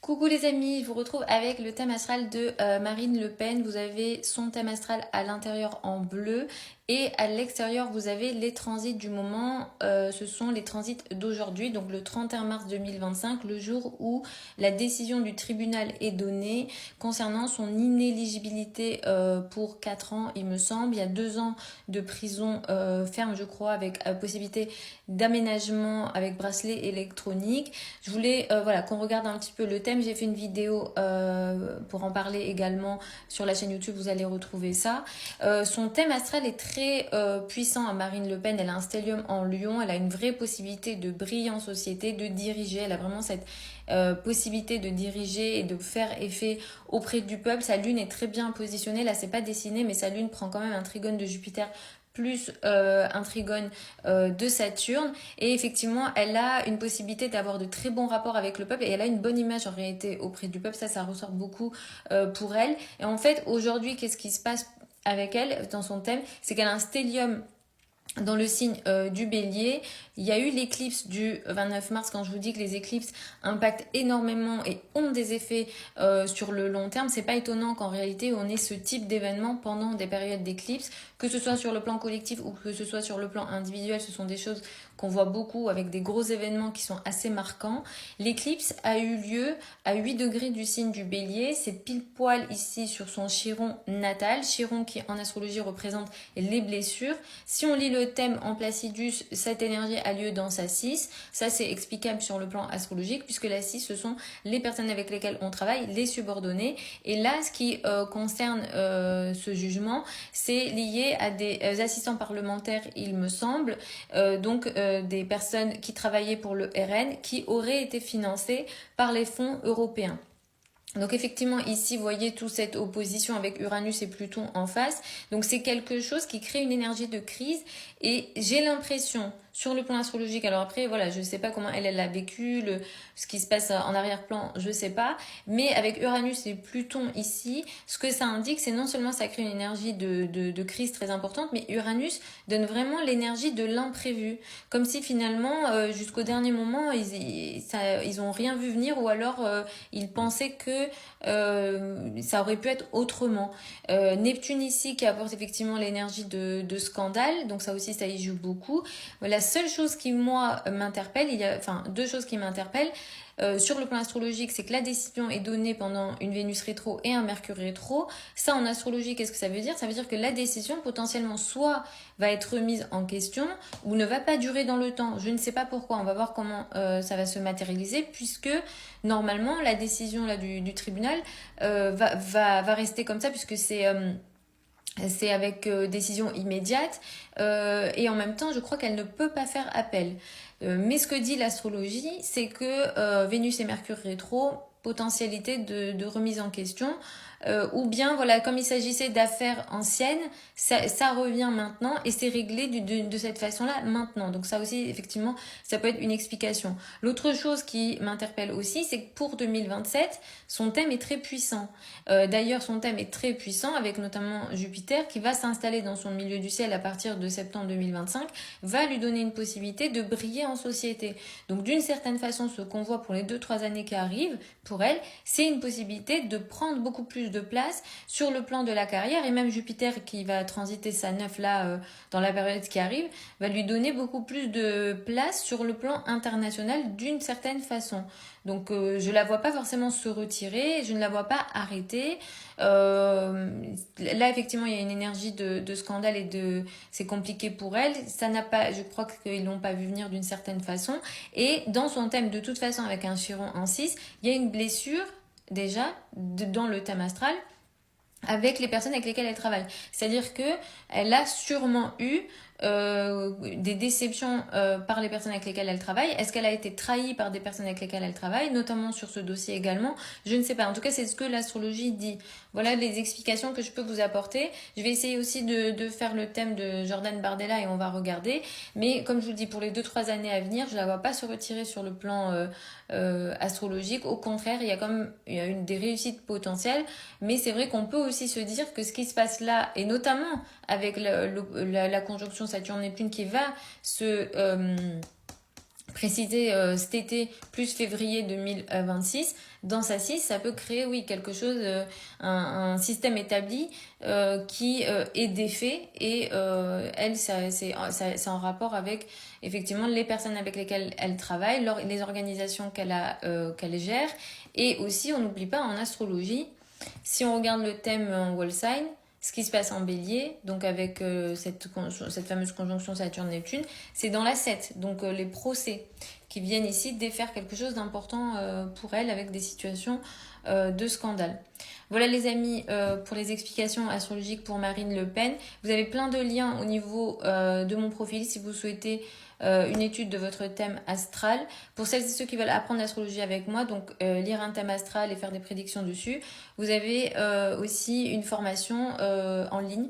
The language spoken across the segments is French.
Coucou les amis, je vous retrouve avec le thème astral de Marine Le Pen. Vous avez son thème astral à l'intérieur en bleu et à l'extérieur vous avez les transits du moment. Ce sont les transits d'aujourd'hui, donc le 31 mars 2025, le jour où la décision du tribunal est donnée concernant son inéligibilité pour 4 ans, il me semble. Il y a 2 ans de prison ferme, je crois, avec possibilité d'aménagement avec bracelet électronique. Je voulais voilà, qu'on regarde un petit peu le thème. J'ai fait une vidéo pour en parler également sur la chaîne YouTube, vous allez retrouver ça. Son thème astral est très puissant à Marine Le Pen. Elle a un stellium en Lion, elle a une vraie possibilité de briller en société, de diriger. Elle a vraiment cette possibilité de diriger et de faire effet auprès du peuple. Sa lune est très bien positionnée. Là, c'est pas dessiné, mais sa lune prend quand même un trigone de Jupiter plus un trigone de Saturne, et effectivement elle a une possibilité d'avoir de très bons rapports avec le peuple et elle a une bonne image en réalité auprès du peuple. Ça ressort beaucoup pour elle. Et en fait aujourd'hui, qu'est-ce qui se passe avec elle dans son thème? C'est qu'elle a un stellium dans le signe du Bélier. Il y a eu l'éclipse du 29 mars. Quand je vous dis que les éclipses impactent énormément et ont des effets sur le long terme, c'est pas étonnant qu'en réalité on ait ce type d'événement pendant des périodes d'éclipse, que ce soit sur le plan collectif ou que ce soit sur le plan individuel. Ce sont des choses qu'on voit beaucoup avec des gros événements qui sont assez marquants. L'éclipse a eu lieu à 8 degrés du signe du Bélier. C'est pile poil ici sur son chiron natal. Chiron qui en astrologie représente les blessures. Si on lit le thème en Placidus, cette énergie a lieu dans sa 6. Ça, c'est explicable sur le plan astrologique puisque la 6, ce sont les personnes avec lesquelles on travaille, les subordonnés. Et là, ce qui concerne ce jugement, c'est lié à des assistants parlementaires, il me semble, donc des personnes qui travaillaient pour le RN qui auraient été financées par les fonds européens. Donc effectivement ici vous voyez toute cette opposition avec Uranus et Pluton en face. Donc c'est quelque chose qui crée une énergie de crise et j'ai l'impression sur le plan astrologique, alors après voilà, je sais pas comment elle a vécu, ce qui se passe en arrière-plan, je sais pas, mais avec Uranus et Pluton ici, ce que ça indique, c'est non seulement ça crée une énergie de crise très importante, mais Uranus donne vraiment l'énergie de l'imprévu, comme si finalement jusqu'au dernier moment ils ont rien vu venir, ou alors ils pensaient que ça aurait pu être autrement. Neptune ici qui apporte effectivement l'énergie de scandale, donc ça aussi ça y joue beaucoup. La seule chose qui moi m'interpelle, enfin 2 choses qui m'interpellent sur le plan astrologique, c'est que la décision est donnée pendant une Vénus rétro et un Mercure rétro. Ça en astrologie, qu'est-ce que ça veut dire? Ça veut dire que la décision potentiellement soit va être remise en question ou ne va pas durer dans le temps. Je ne sais pas pourquoi, on va voir comment ça va se matérialiser, puisque normalement la décision là, du tribunal va rester comme ça, puisque c'est avec décision immédiate et en même temps je crois qu'elle ne peut pas faire appel. Mais ce que dit l'astrologie, c'est que Vénus et Mercure rétro, potentialité de remise en question, ou bien voilà, comme il s'agissait d'affaires anciennes, ça revient maintenant et c'est réglé de cette façon-là maintenant. Donc ça aussi effectivement ça peut être une explication. L'autre chose qui m'interpelle aussi, c'est que pour 2027 son thème est très puissant. D'ailleurs son thème est très puissant avec notamment Jupiter qui va s'installer dans son milieu du ciel à partir de septembre 2025, va lui donner une possibilité de briller en société. Donc d'une certaine façon, ce qu'on voit pour les 2-3 années qui arrivent, pour elle, c'est une possibilité de prendre beaucoup plus de place sur le plan de la carrière, et même Jupiter qui va transiter sa 9 là dans la période qui arrive, va lui donner beaucoup plus de place sur le plan international d'une certaine façon. Donc je la vois pas forcément se retirer, je ne la vois pas arrêter. Là effectivement il y a une énergie de scandale et c'est compliqué pour elle. Ça n'a pas, je crois qu'ils l'ont pas vu venir d'une certaine façon. Et dans son thème de toute façon avec un Chiron en 6, il y a une blessure déjà dans le thème astral avec les personnes avec lesquelles elle travaille. C'est-à-dire que elle a sûrement eu des déceptions par les personnes avec lesquelles elle travaille. Est-ce qu'elle a été trahie par des personnes avec lesquelles elle travaille, notamment sur ce dossier également? Je ne sais pas. En tout cas, c'est ce que l'astrologie dit. Voilà les explications que je peux vous apporter. Je vais essayer aussi de faire le thème de Jordan Bardella et on va regarder. Mais comme je vous le dis, pour les 2-3 années à venir, je la vois pas se retirer sur le plan astrologique. Au contraire, il y a des réussites potentielles. Mais c'est vrai qu'on peut aussi se dire que ce qui se passe là, et notamment avec la conjonction Saturne-Neptune qui va se précisé cet été plus février 2026, dans sa 6, ça peut créer, oui, quelque chose, un système établi qui est défait et elle, c'est en rapport avec effectivement les personnes avec lesquelles elle travaille, les organisations qu'elle gère et aussi, on n'oublie pas, en astrologie, si on regarde le thème en wall sign, ce qui se passe en bélier, donc avec cette fameuse conjonction Saturne-Neptune, c'est dans la 7, donc les procès qui viennent ici défaire quelque chose d'important pour elle avec des situations de scandale. Voilà les amis pour les explications astrologiques pour Marine Le Pen. Vous avez plein de liens au niveau de mon profil si vous souhaitez une étude de votre thème astral. Pour celles et ceux qui veulent apprendre l'astrologie avec moi, donc lire un thème astral et faire des prédictions dessus, vous avez aussi une formation en ligne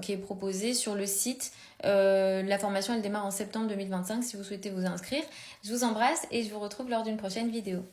qui est proposée sur le site. La formation elle démarre en septembre 2025 si vous souhaitez vous inscrire. Je vous embrasse et je vous retrouve lors d'une prochaine vidéo.